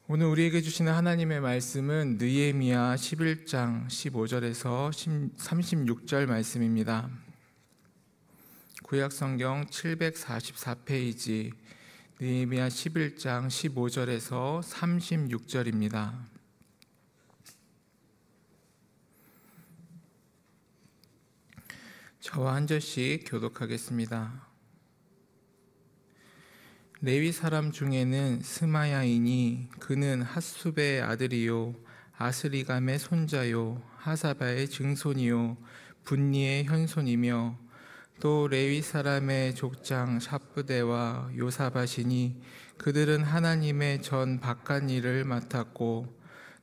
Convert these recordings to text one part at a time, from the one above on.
오늘 우리에게 주시는 하나님의 말씀은 느헤미야 11장 15절에서 36절 말씀입니다. 구약성경 744페이지 느헤미야 11장 15절에서 36절입니다. 저와 한 절씩 교독하겠습니다. 레위 사람 중에는 스마야이니 그는 핫숲의 아들이요 아스리감의 손자요 하사바의 증손이요 분니의 현손이며 또 레위 사람의 족장 샤프대와 요사바시니 그들은 하나님의 전 바깥 일을 맡았고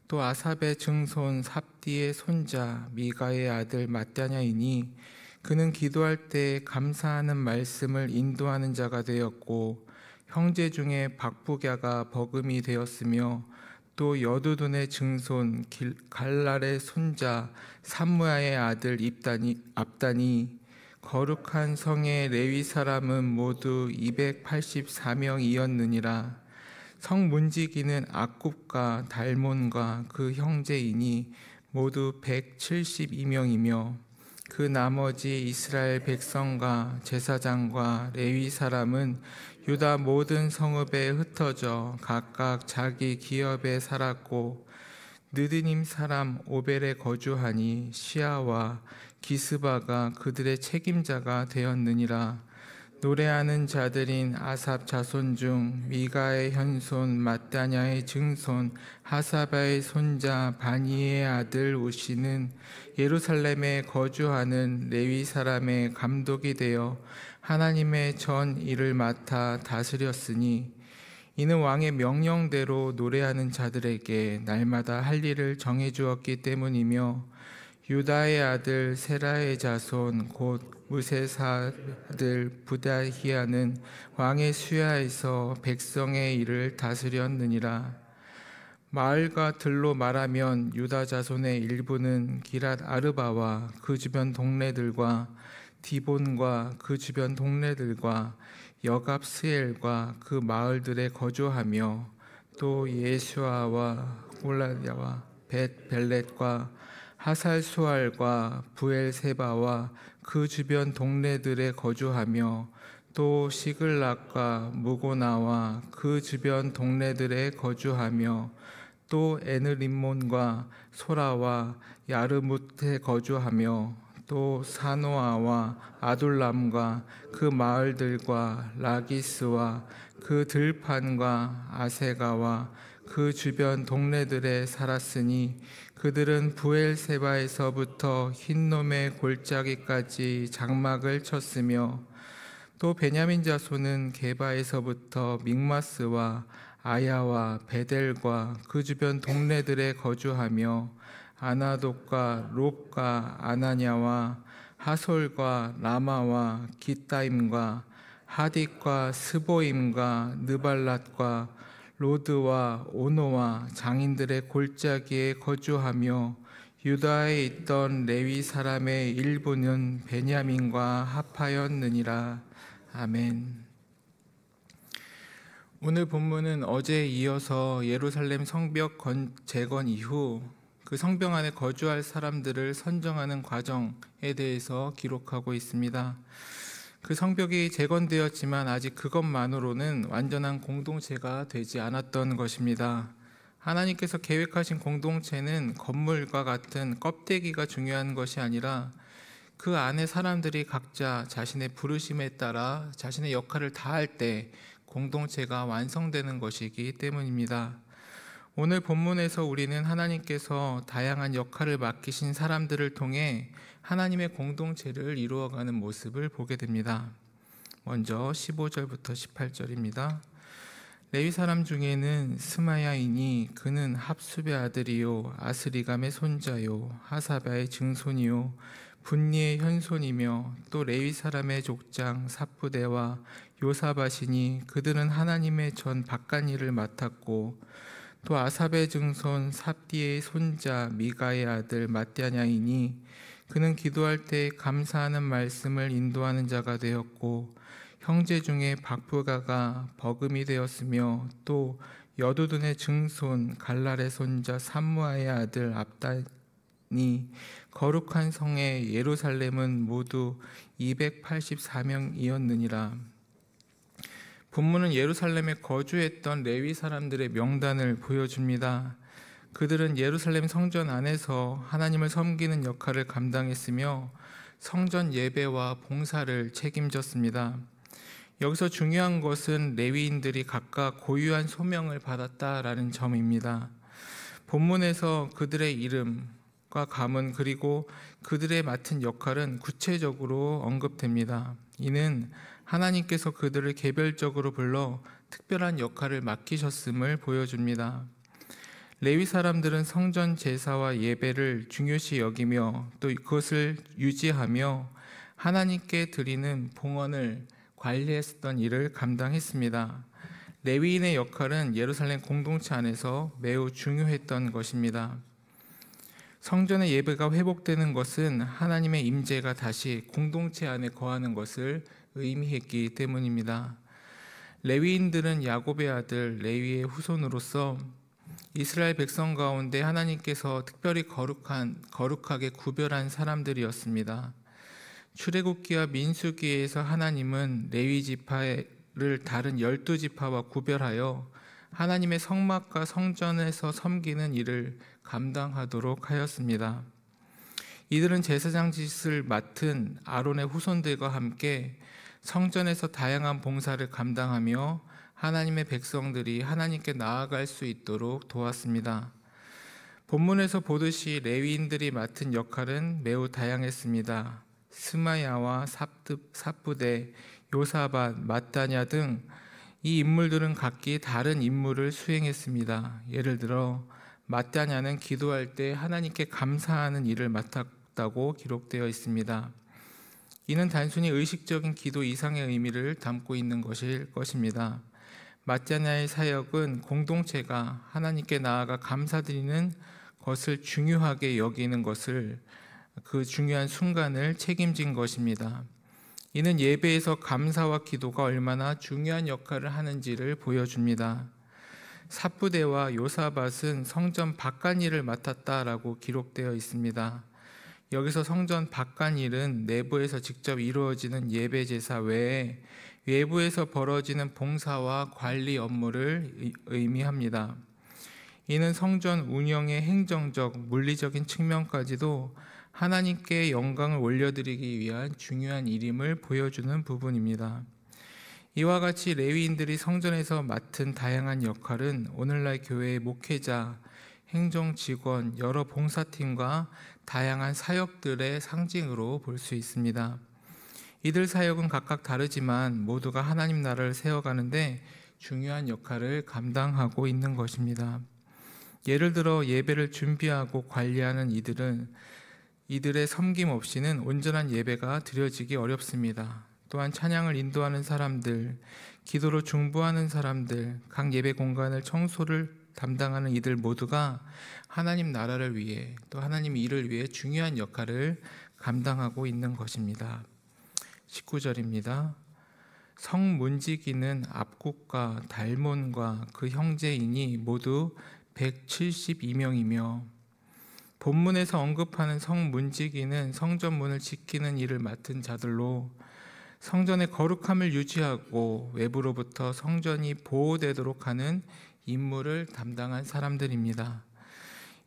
또 아삽의 증손 삽디의 손자 미가의 아들 matthaniah이니 그는 기도할 때 감사하는 말씀을 인도하는 자가 되었고 형제 중에 박부갸가 버금이 되었으며 또 여두둔의 증손 갈랄의 손자 삼무아의 아들 압단이 거룩한 성의 레위 사람은 모두 284명이었느니라. 성 문지기는 악굽과 달몬과 그 형제이니 모두 172명이며 그 나머지 이스라엘 백성과 제사장과 레위 사람은 유다 모든 성읍에 흩어져 각각 자기 기업에 살았고 느드님 사람 오벨에 거주하니 시아와 기스바가 그들의 책임자가 되었느니라. 노래하는 자들인 아삽 자손 중 미가의 현손 matthaniah의 증손 하사바의 손자 바니의 아들 우시는 예루살렘에 거주하는 레위 사람의 감독이 되어 하나님의 전 일을 맡아 다스렸으니 이는 왕의 명령대로 노래하는 자들에게 날마다 할 일을 정해주었기 때문이며 유다의 아들 세라의 자손 곧 무세사 아들 부다히야는 왕의 수야에서 백성의 일을 다스렸느니라. 마을과 들로 말하면 유다 자손의 일부는 기랏 아르바와 그 주변 동네들과 디본과 그 주변 동네들과 여갑 스엘과 그 마을들에 거주하며 또 예수아와 골라야와 벳 벨렛과 하살 수알과 부엘세바와 그 주변 동네들에 거주하며 또 시글락과 무고나와 그 주변 동네들에 거주하며 또 에느림몬과 소라와 야르무트에 거주하며 또 사노아와 아둘람과 그 마을들과 라기스와 그 들판과 아세가와 그 주변 동네들에 살았으니 그들은 부엘세바에서부터 흰놈의 골짜기까지 장막을 쳤으며 또 베냐민 자손은 게바에서부터 믹마스와 아야와 베델과 그 주변 동네들에 거주하며 아나돗과 롭과 아나냐와 하솔과 라마와 기타임과 하딕과 스보임과 느발랏과 로드와 오노와 장인들의 골짜기에 거주하며 유다에 있던 레위 사람의 일부는 베냐민과 합하였느니라. 아멘. 오늘 본문은 어제에 이어서 예루살렘 성벽 재건 이후 그 성벽 안에 거주할 사람들을 선정하는 과정에 대해서 기록하고 있습니다. 그 성벽이 재건되었지만 아직 그것만으로는 완전한 공동체가 되지 않았던 것입니다. 하나님께서 계획하신 공동체는 건물과 같은 껍데기가 중요한 것이 아니라 그 안에 사람들이 각자 자신의 부르심에 따라 자신의 역할을 다할 때 공동체가 완성되는 것이기 때문입니다. 오늘 본문에서 우리는 하나님께서 다양한 역할을 맡기신 사람들을 통해 하나님의 공동체를 이루어가는 모습을 보게 됩니다. 먼저 15절부터 18절입니다. 레위 사람 중에는 스마야이니 그는 합숲의 아들이요 아스리감의 손자요 하사바의 증손이요 분니의 현손이며 또 레위 사람의 족장 삽부대와 요사바시니 그들은 하나님의 전 바깥 일을 맡았고 또 아삽의 증손 삽디의 손자 미가의 아들 matthaniah이니 그는 기도할 때 감사하는 말씀을 인도하는 자가 되었고 형제 중에 박부가가 버금이 되었으며 또 여두둔의 증손 갈랄의 손자 삼무아의 아들 압단이 거룩한 성의 예루살렘은 모두 284명이었느니라. 본문은 예루살렘에 거주했던 레위 사람들의 명단을 보여줍니다. 그들은 예루살렘 성전 안에서 하나님을 섬기는 역할을 감당했으며 성전 예배와 봉사를 책임졌습니다. 여기서 중요한 것은 레위인들이 각각 고유한 소명을 받았다라는 점입니다. 본문에서 그들의 이름과 가문 그리고 그들의 맡은 역할은 구체적으로 언급됩니다. 이는 하나님께서 그들을 개별적으로 불러 특별한 역할을 맡기셨음을 보여줍니다. 레위 사람들은 성전 제사와 예배를 중요시 여기며 또 그것을 유지하며 하나님께 드리는 봉헌을 관리했었던 일을 감당했습니다. 레위인의 역할은 예루살렘 공동체 안에서 매우 중요했던 것입니다. 성전의 예배가 회복되는 것은 하나님의 임재가 다시 공동체 안에 거하는 것을 의미했기 때문입니다. 레위인들은 야곱의 아들 레위의 후손으로서 이스라엘 백성 가운데 하나님께서 특별히 거룩하게 구별한 사람들이었습니다. 출애굽기와 민수기에서 하나님은 레위 지파를 다른 12지파와 구별하여 하나님의 성막과 성전에서 섬기는 일을 감당하도록 하였습니다. 이들은 제사장 짓을 맡은 아론의 후손들과 함께 성전에서 다양한 봉사를 감당하며 하나님의 백성들이 하나님께 나아갈 수 있도록 도왔습니다. 본문에서 보듯이 레위인들이 맡은 역할은 매우 다양했습니다. 스마야와 삽부대, 요사밧, 마따냐 등 이 인물들은 각기 다른 임무를 수행했습니다. 예를 들어 마따냐는 기도할 때 하나님께 감사하는 일을 맡았다고 기록되어 있습니다. 이는 단순히 의식적인 기도 이상의 의미를 담고 있는 것일 것입니다. 마따냐의 사역은 공동체가 하나님께 나아가 감사드리는 것을 중요하게 여기는 것을 그 중요한 순간을 책임진 것입니다. 이는 예배에서 감사와 기도가 얼마나 중요한 역할을 하는지를 보여줍니다. 삽부대와 요사밧은 성전 바깥일을 맡았다라고 기록되어 있습니다. 여기서 성전 바깥일은 내부에서 직접 이루어지는 예배 제사 외에 외부에서 벌어지는 봉사와 관리 업무를 의미합니다. 이는 성전 운영의 행정적, 물리적인 측면까지도 하나님께 영광을 올려드리기 위한 중요한 일임을 보여주는 부분입니다. 이와 같이 레위인들이 성전에서 맡은 다양한 역할은 오늘날 교회의 목회자, 행정 직원, 여러 봉사팀과 다양한 사역들의 상징으로 볼 수 있습니다. 이들 사역은 각각 다르지만 모두가 하나님 나라를 세워가는데 중요한 역할을 감당하고 있는 것입니다. 예를 들어 예배를 준비하고 관리하는 이들의 섬김 없이는 온전한 예배가 드려지기 어렵습니다. 또한 찬양을 인도하는 사람들, 기도로 중보하는 사람들, 각 예배 공간을 청소를 담당하는 이들 모두가 하나님 나라를 위해 또 하나님 일을 위해 중요한 역할을 감당하고 있는 것입니다. 19절입니다. 성문지기는 압국과 달몬과 그 형제이니 모두 172명이며 본문에서 언급하는 성문지기는 성전문을 지키는 일을 맡은 자들로 성전의 거룩함을 유지하고 외부로부터 성전이 보호되도록 하는 임무를 담당한 사람들입니다.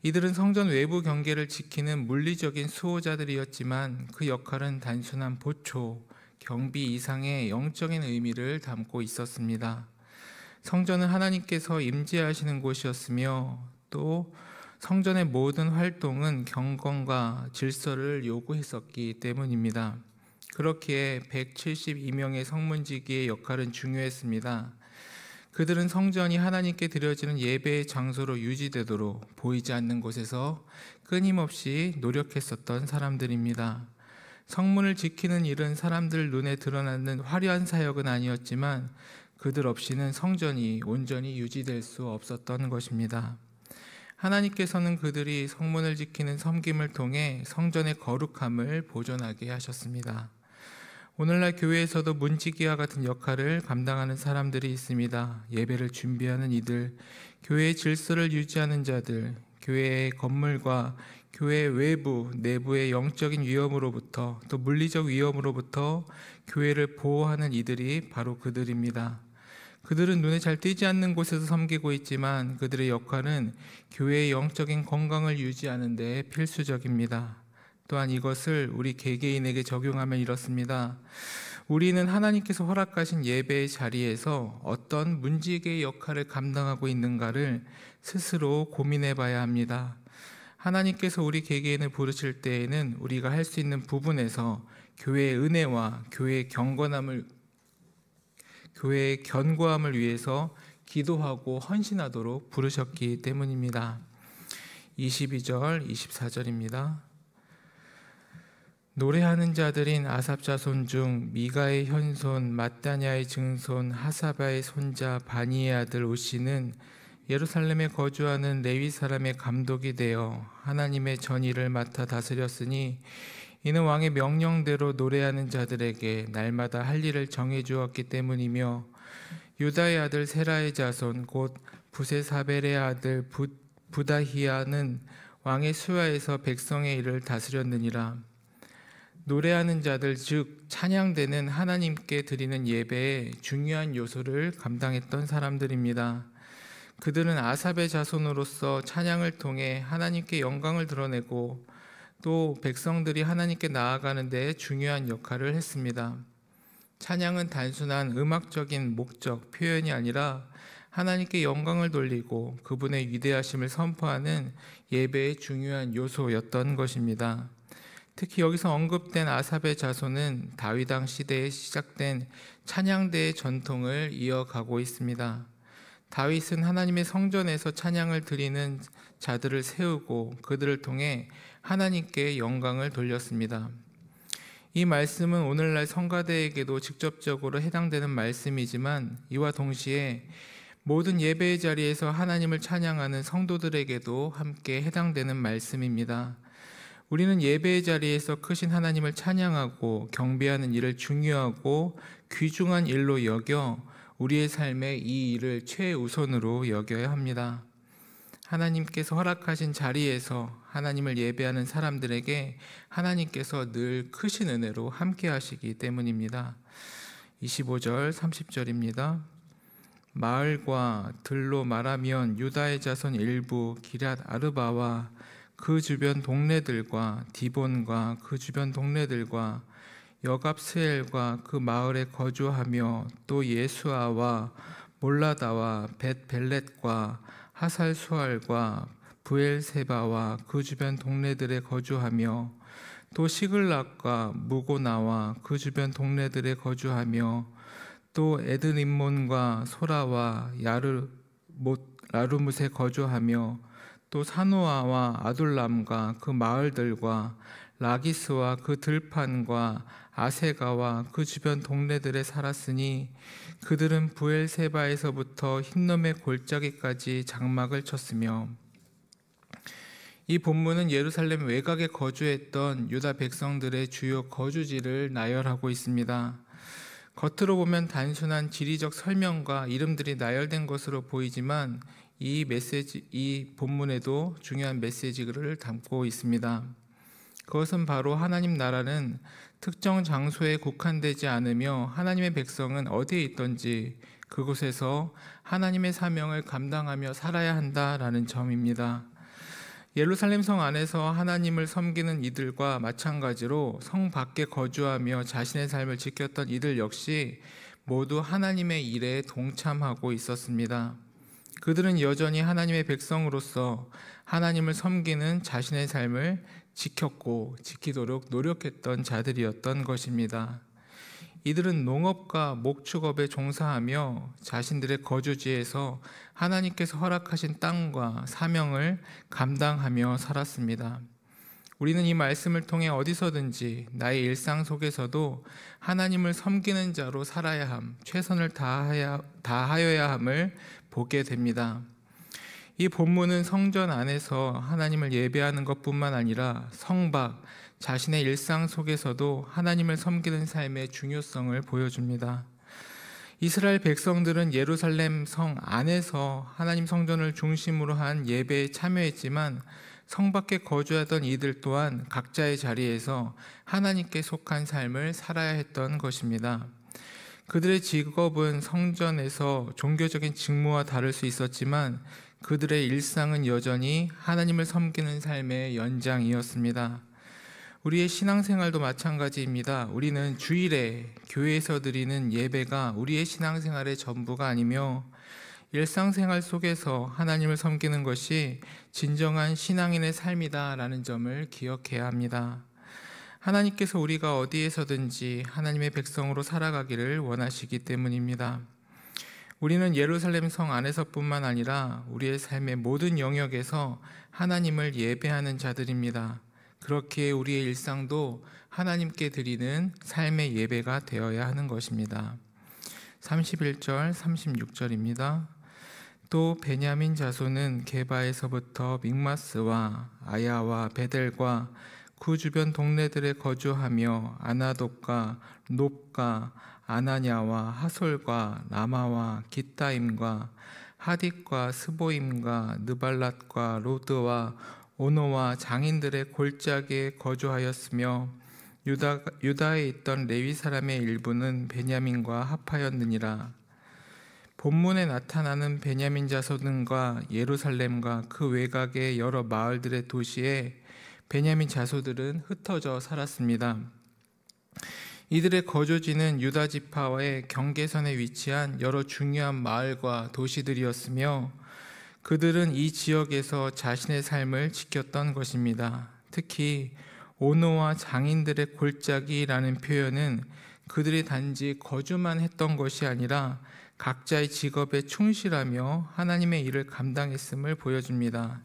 이들은 성전 외부 경계를 지키는 물리적인 수호자들이었지만 그 역할은 단순한 보초, 경비 이상의 영적인 의미를 담고 있었습니다. 성전은 하나님께서 임재하시는 곳이었으며 또 성전의 모든 활동은 경건과 질서를 요구했었기 때문입니다. 그렇기에 172명의 성문지기의 역할은 중요했습니다. 그들은 성전이 하나님께 드려지는 예배의 장소로 유지되도록 보이지 않는 곳에서 끊임없이 노력했었던 사람들입니다. 성문을 지키는 일은 사람들 눈에 드러나는 화려한 사역은 아니었지만 그들 없이는 성전이 온전히 유지될 수 없었던 것입니다. 하나님께서는 그들이 성문을 지키는 섬김을 통해 성전의 거룩함을 보존하게 하셨습니다. 오늘날 교회에서도 문지기와 같은 역할을 감당하는 사람들이 있습니다. 예배를 준비하는 이들, 교회의 질서를 유지하는 자들, 교회의 건물과 교회 외부, 내부의 영적인 위험으로부터 또 물리적 위험으로부터 교회를 보호하는 이들이 바로 그들입니다. 그들은 눈에 잘 띄지 않는 곳에서 섬기고 있지만 그들의 역할은 교회의 영적인 건강을 유지하는 데 필수적입니다. 또한 이것을 우리 개개인에게 적용하면 이렇습니다. 우리는 하나님께서 허락하신 예배의 자리에서 어떤 문지기의 역할을 감당하고 있는가를 스스로 고민해 봐야 합니다. 하나님께서 우리 개개인을 부르실 때에는 우리가 할 수 있는 부분에서 교회의 은혜와 교회의 견고함을 위해서 기도하고 헌신하도록 부르셨기 때문입니다. 22절, 24절입니다. 노래하는 자들인 아삽 자손 중 미가의 현손 마따냐의 증손 하사바의 손자 바니의 아들 우시는 예루살렘에 거주하는 레위 사람의 감독이 되어 하나님의 전의를 맡아 다스렸으니 이는 왕의 명령대로 노래하는 자들에게 날마다 할 일을 정해 주었기 때문이며 유다의 아들 세라의 자손 곧 부세사벨의 아들 부다히야는 왕의 수하에서 백성의 일을 다스렸느니라. 노래하는 자들 즉 찬양대는 하나님께 드리는 예배의 중요한 요소를 감당했던 사람들입니다. 그들은 아삽의 자손으로서 찬양을 통해 하나님께 영광을 드러내고 또 백성들이 하나님께 나아가는 데 중요한 역할을 했습니다. 찬양은 단순한 음악적인 목적, 표현이 아니라 하나님께 영광을 돌리고 그분의 위대하심을 선포하는 예배의 중요한 요소였던 것입니다. 특히 여기서 언급된 아삽의 자손은 다윗 왕 시대에 시작된 찬양대의 전통을 이어가고 있습니다. 다윗은 하나님의 성전에서 찬양을 드리는 자들을 세우고 그들을 통해 하나님께 영광을 돌렸습니다. 이 말씀은 오늘날 성가대에게도 직접적으로 해당되는 말씀이지만 이와 동시에 모든 예배의 자리에서 하나님을 찬양하는 성도들에게도 함께 해당되는 말씀입니다. 우리는 예배의 자리에서 크신 하나님을 찬양하고 경배하는 일을 중요하고 귀중한 일로 여겨 우리의 삶에 이 일을 최우선으로 여겨야 합니다. 하나님께서 허락하신 자리에서 하나님을 예배하는 사람들에게 하나님께서 늘 크신 은혜로 함께 하시기 때문입니다. 25절 30절입니다. 마을과 들로 말하면 유다의 자손 일부 기럇 아르바와 그 주변 동네들과 디본과 그 주변 동네들과 여갑스엘과 그 마을에 거주하며 또 예수아와 몰라다와 벳벨렛과 하살수알과 부엘세바와 그 주변 동네들에 거주하며 또 시글락과 무고나와 그 주변 동네들에 거주하며 또 에드림몬과 소라와 라루뭇에 거주하며 또 사노아와 아둘람과 그 마을들과 라기스와 그 들판과 아세가와 그 주변 동네들에 살았으니 그들은 부엘세바에서부터 흰놈의 골짜기까지 장막을 쳤으며. 이 본문은 예루살렘 외곽에 거주했던 유다 백성들의 주요 거주지를 나열하고 있습니다. 겉으로 보면 단순한 지리적 설명과 이름들이 나열된 것으로 보이지만 이 본문에도 중요한 메시지를 담고 있습니다. 그것은 바로 하나님 나라는 특정 장소에 국한되지 않으며 하나님의 백성은 어디에 있든지 그곳에서 하나님의 사명을 감당하며 살아야 한다라는 점입니다. 예루살렘 성 안에서 하나님을 섬기는 이들과 마찬가지로 성 밖에 거주하며 자신의 삶을 지켰던 이들 역시 모두 하나님의 일에 동참하고 있었습니다. 그들은 여전히 하나님의 백성으로서 하나님을 섬기는 자신의 삶을 지켰고 지키도록 노력했던 자들이었던 것입니다. 이들은 농업과 목축업에 종사하며 자신들의 거주지에서 하나님께서 허락하신 땅과 사명을 감당하며 살았습니다. 우리는 이 말씀을 통해 어디서든지 나의 일상 속에서도 하나님을 섬기는 자로 살아야 함, 최선을 다하여야 함을 보게 됩니다. 이 본문은 성전 안에서 하나님을 예배하는 것뿐만 아니라 성 밖, 자신의 일상 속에서도 하나님을 섬기는 삶의 중요성을 보여줍니다. 이스라엘 백성들은 예루살렘 성 안에서 하나님 성전을 중심으로 한 예배에 참여했지만 성 밖에 거주하던 이들 또한 각자의 자리에서 하나님께 속한 삶을 살아야 했던 것입니다. 그들의 직업은 성전에서 종교적인 직무와 다를 수 있었지만 그들의 일상은 여전히 하나님을 섬기는 삶의 연장이었습니다. 우리의 신앙생활도 마찬가지입니다. 우리는 주일에 교회에서 드리는 예배가 우리의 신앙생활의 전부가 아니며 일상생활 속에서 하나님을 섬기는 것이 진정한 신앙인의 삶이다라는 점을 기억해야 합니다. 하나님께서 우리가 어디에서든지 하나님의 백성으로 살아가기를 원하시기 때문입니다. 우리는 예루살렘 성 안에서뿐만 아니라 우리의 삶의 모든 영역에서 하나님을 예배하는 자들입니다. 그렇기에 우리의 일상도 하나님께 드리는 삶의 예배가 되어야 하는 것입니다. 31절, 36절입니다. 또 베냐민 자손은 게바에서부터 믹마스와 아야와 베델과 그 주변 동네들에 거주하며 아나돗과 놉과 아나냐와 하솔과 라마와 기타임과 하딧과 스보임과 느발랏과 로드와 오노와 장인들의 골짜기에 거주하였으며 유다에 있던 레위 사람의 일부는 베냐민과 합하였느니라. 본문에 나타나는 베냐민 자손과 예루살렘과 그 외곽의 여러 마을들의 도시에 베냐민 자손들은 흩어져 살았습니다. 이들의 거주지는 유다 지파와의 경계선에 위치한 여러 중요한 마을과 도시들이었으며 그들은 이 지역에서 자신의 삶을 지켰던 것입니다. 특히 오노와 장인들의 골짜기라는 표현은 그들이 단지 거주만 했던 것이 아니라 각자의 직업에 충실하며 하나님의 일을 감당했음을 보여줍니다.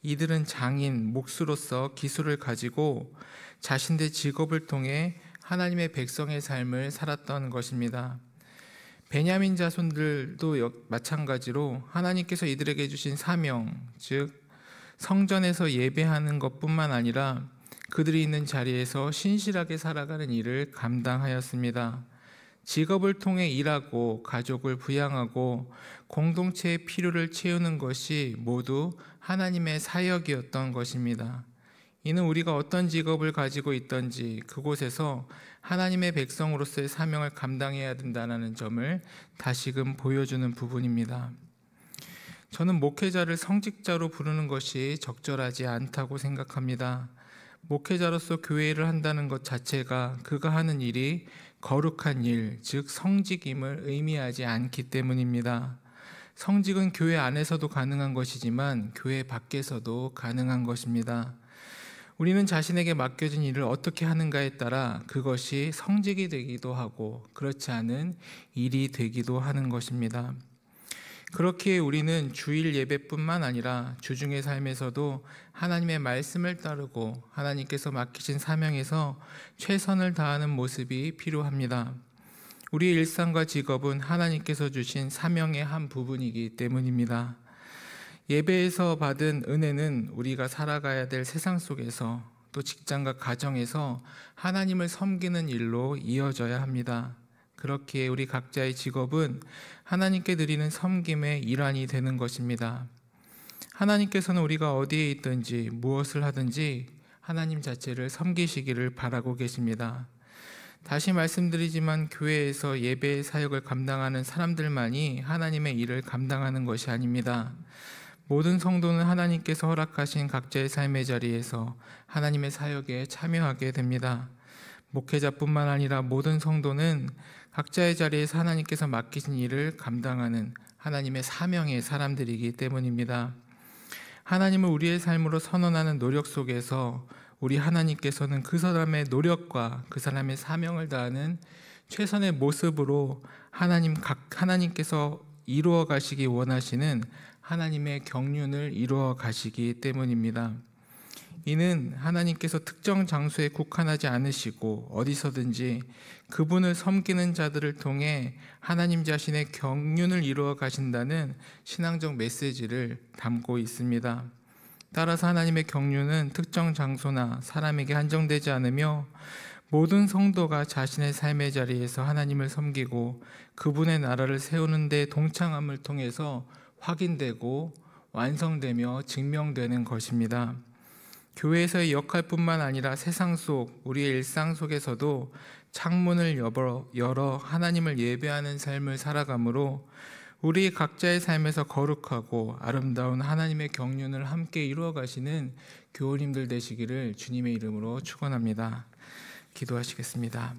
이들은 장인, 목수로서 기술을 가지고 자신들의 직업을 통해 하나님의 백성의 삶을 살았던 것입니다. 베냐민 자손들도 마찬가지로 하나님께서 이들에게 주신 사명, 즉 성전에서 예배하는 것뿐만 아니라 그들이 있는 자리에서 신실하게 살아가는 일을 감당하였습니다. 직업을 통해 일하고 가족을 부양하고 공동체의 필요를 채우는 것이 모두 하나님의 사역이었던 것입니다. 이는 우리가 어떤 직업을 가지고 있든지 그곳에서 하나님의 백성으로서의 사명을 감당해야 된다는 점을 다시금 보여주는 부분입니다. 저는 목회자를 성직자로 부르는 것이 적절하지 않다고 생각합니다. 목회자로서 교회를 한다는 것 자체가 그가 하는 일이 거룩한 일, 즉 성직임을 의미하지 않기 때문입니다. 성직은 교회 안에서도 가능한 것이지만 교회 밖에서도 가능한 것입니다. 우리는 자신에게 맡겨진 일을 어떻게 하는가에 따라 그것이 성직이 되기도 하고 그렇지 않은 일이 되기도 하는 것입니다. 그렇기에 우리는 주일 예배뿐만 아니라 주중의 삶에서도 하나님의 말씀을 따르고 하나님께서 맡기신 사명에서 최선을 다하는 모습이 필요합니다. 우리의 일상과 직업은 하나님께서 주신 사명의 한 부분이기 때문입니다. 예배에서 받은 은혜는 우리가 살아가야 될 세상 속에서 또 직장과 가정에서 하나님을 섬기는 일로 이어져야 합니다. 그렇기에 우리 각자의 직업은 하나님께 드리는 섬김의 일환이 되는 것입니다. 하나님께서는 우리가 어디에 있든지 무엇을 하든지 하나님 자체를 섬기시기를 바라고 계십니다. 다시 말씀드리지만 교회에서 예배의 사역을 감당하는 사람들만이 하나님의 일을 감당하는 것이 아닙니다. 모든 성도는 하나님께서 허락하신 각자의 삶의 자리에서 하나님의 사역에 참여하게 됩니다. 목회자뿐만 아니라 모든 성도는 각자의 자리에서 하나님께서 맡기신 일을 감당하는 하나님의 사명의 사람들이기 때문입니다. 하나님을 우리의 삶으로 선언하는 노력 속에서 우리 하나님께서는 그 사람의 노력과 그 사람의 사명을 다하는 최선의 모습으로 하나님께서 이루어 가시기 원하시는 하나님의 경륜을 이루어 가시기 때문입니다. 이는 하나님께서 특정 장소에 국한하지 않으시고 어디서든지 그분을 섬기는 자들을 통해 하나님 자신의 경륜을 이루어 가신다는 신앙적 메시지를 담고 있습니다. 따라서 하나님의 경륜은 특정 장소나 사람에게 한정되지 않으며 모든 성도가 자신의 삶의 자리에서 하나님을 섬기고 그분의 나라를 세우는 데 동참함을 통해서 확인되고 완성되며 증명되는 것입니다. 교회에서의 역할뿐만 아니라 세상 속 우리의 일상 속에서도 창문을 열어 하나님을 예배하는 삶을 살아가므로 우리 각자의 삶에서 거룩하고 아름다운 하나님의 경륜을 함께 이루어 가시는 교우님들 되시기를 주님의 이름으로 축원합니다. 기도하시겠습니다.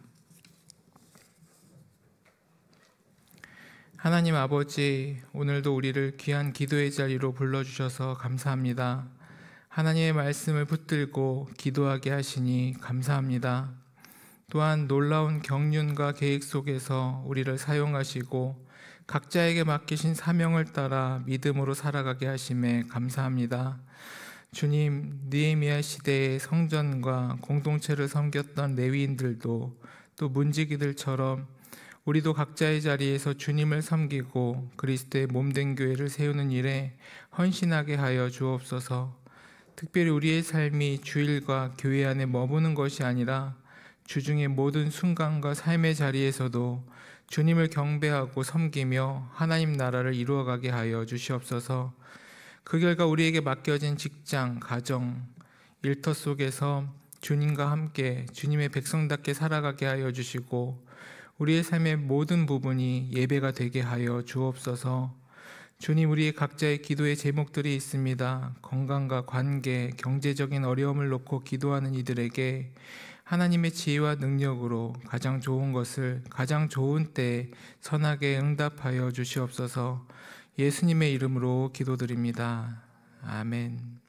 하나님 아버지, 오늘도 우리를 귀한 기도의 자리로 불러주셔서 감사합니다. 하나님의 말씀을 붙들고 기도하게 하시니 감사합니다. 또한 놀라운 경륜과 계획 속에서 우리를 사용하시고 각자에게 맡기신 사명을 따라 믿음으로 살아가게 하심에 감사합니다. 주님, 느헤미야 시대의 성전과 공동체를 섬겼던 레위인들도 또 문지기들처럼 우리도 각자의 자리에서 주님을 섬기고 그리스도의 몸된 교회를 세우는 일에 헌신하게 하여 주옵소서. 특별히 우리의 삶이 주일과 교회 안에 머무는 것이 아니라 주중의 모든 순간과 삶의 자리에서도 주님을 경배하고 섬기며 하나님 나라를 이루어가게 하여 주시옵소서. 그 결과 우리에게 맡겨진 직장, 가정, 일터 속에서 주님과 함께 주님의 백성답게 살아가게 하여 주시고 우리의 삶의 모든 부분이 예배가 되게 하여 주옵소서. 주님, 우리의 각자의 기도의 제목들이 있습니다. 건강과 관계, 경제적인 어려움을 놓고 기도하는 이들에게 하나님의 지혜와 능력으로 가장 좋은 것을 가장 좋은 때에 선하게 응답하여 주시옵소서. 예수님의 이름으로 기도드립니다. 아멘.